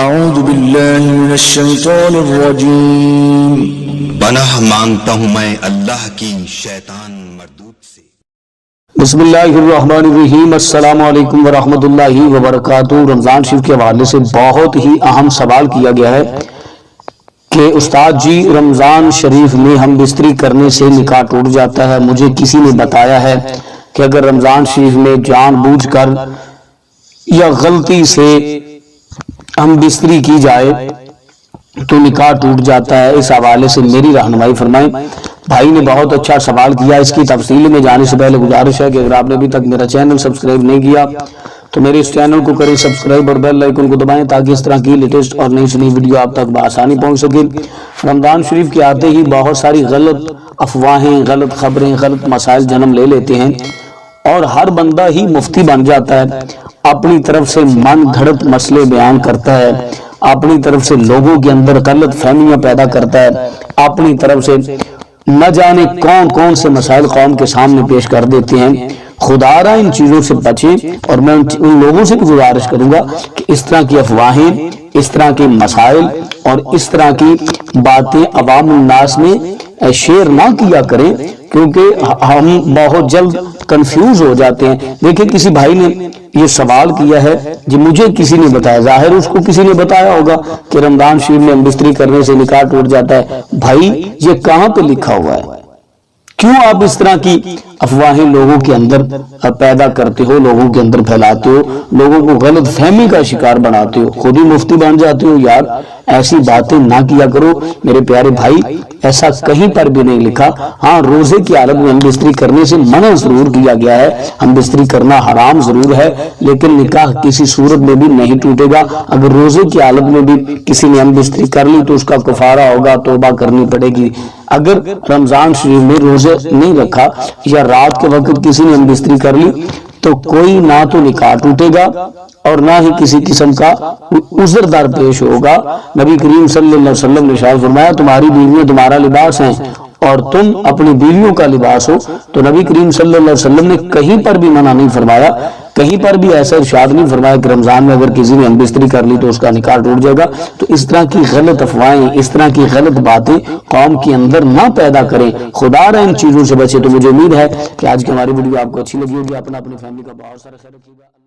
اعوذ باللہ من الشیطان الرجیم۔ پناہ مانگتا ہوں میں اللہ کی شیطان مردود سے۔ بسم اللہ الرحمن الرحیم۔ السلام علیکم ورحمۃ اللہ وبرکاتہ۔ رمضان شریف کے حوالے سے بہت ہی اہم سوال کیا گیا ہے کہ استاد جی رمضان شریف میں ہم بستری کرنے سے نکاح ٹوٹ جاتا ہے۔ مجھے کسی نے بتایا ہے کہ اگر رمضان شریف میں جان بوجھ کر یا غلطی سے ہم بستری کی جائے تو نکاح ٹوٹ جاتا ہے۔ اس حوالے سے میری رہنمائی فرمائیں۔ بھائی نے بہت اچھا سوال کیا۔ اس کی تفصیل میں جانے سے پہلے گزارش ہے کہ اگر آپ نے ابھی تک میرا چینل سبسکرائب نہیں کیا تو میرے اس چینل کو کریں سبسکرائب اور بیل آئیکن کو دبائیں تاکہ اس طرح کی لیٹسٹ اور نئی سے نئی ویڈیو آپ تک بآسانی پہنچ سکے۔ رمضان شریف کے آتے ہی بہت ساری غلط افواہیں، غلط خبریں، غلط مسائل جنم لے لیتے ہیں اور ہر بندہ ہی مفتی بن جاتا ہے، اپنی طرف سے من گھڑت مسئلے بیان کرتا ہے، اپنی طرف سے لوگوں کے اندر غلط فہمیاں پیدا کرتا ہے، اپنی طرف سے نہ جانے کون کون سے مسائل قوم کے سامنے پیش کر دیتے ہیں۔ خدا را ان چیزوں سے بچیں، اور میں ان لوگوں سے بھی گزارش کروں گا کہ اس طرح کی افواہیں، اس طرح کے مسائل اور اس طرح کی باتیں عوام الناس میں شیئر نہ کیا کریں، کیونکہ ہم بہت جلد کنفیوز ہو جاتے ہیں۔ دیکھیں کسی بھائی نے یہ سوال کیا ہے جی مجھے کسی نے بتایا، ظاہر اس کو کسی نے بتایا ہوگا کہ رمضان شریف میں بستری کرنے سے نکاح ٹوٹ جاتا ہے۔ بھائی یہ کہاں پہ لکھا ہوا ہے؟ کیوں آپ اس طرح کی افواہیں لوگوں کے اندر پیدا کرتے ہو، لوگوں کے اندر پھیلاتے ہو، لوگوں کو غلط فہمی کا شکار بناتے ہو، خود ہی مفتی بن جاتے ہو؟ یار ایسی باتیں نہ کیا کرو میرے پیارے بھائی، ایسا کہیں پر بھی نہیں لکھا۔ ہاں روزے کی حالت میں ہم بستری کرنے سے منع ضرور کیا گیا ہے، ہم بستری کرنا حرام ضرور ہے، لیکن نکاح کسی صورت میں بھی نہیں ٹوٹے گا۔ اگر روزے کی حالت میں بھی کسی نے ہم بستری کر لی تو اس کا کفارہ ہوگا، توبہ کرنی پڑے گی۔ اگر رمضان شریف میں روزے نہیں رکھا یا رات کے وقت کسی نے ہم بستری کر لی تو کوئی نہ تو نکاح ٹوٹے گا اور نہ ہی کسی قسم کا عذر درپیش ہوگا۔ نبی کریم صلی اللہ علیہ وسلم نے ارشاد فرمایا تمہاری بیویاں تمہارا لباس ہیں اور تم اپنی بیویوں کا لباس ہو۔ تو نبی کریم صلی اللہ علیہ وسلم نے کہیں پر بھی منع نہیں فرمایا، کہیں پر بھی ایسا ارشاد نہیں فرمایا کہ رمضان میں اگر کسی نے ہم بستری کر لی تو اس کا نکاح ٹوٹ جائے گا۔ تو اس طرح کی غلط افواہیں، اس طرح کی غلط باتیں قوم کے اندر نہ پیدا کریں۔ خدا را ان چیزوں سے بچے۔ تو مجھے امید ہے کہ آج کی ہماری ویڈیو آپ کو اچھی لگی ہوگی۔ اپنا اپنی فیملی کا بہت سارا خیال رکھیے گا۔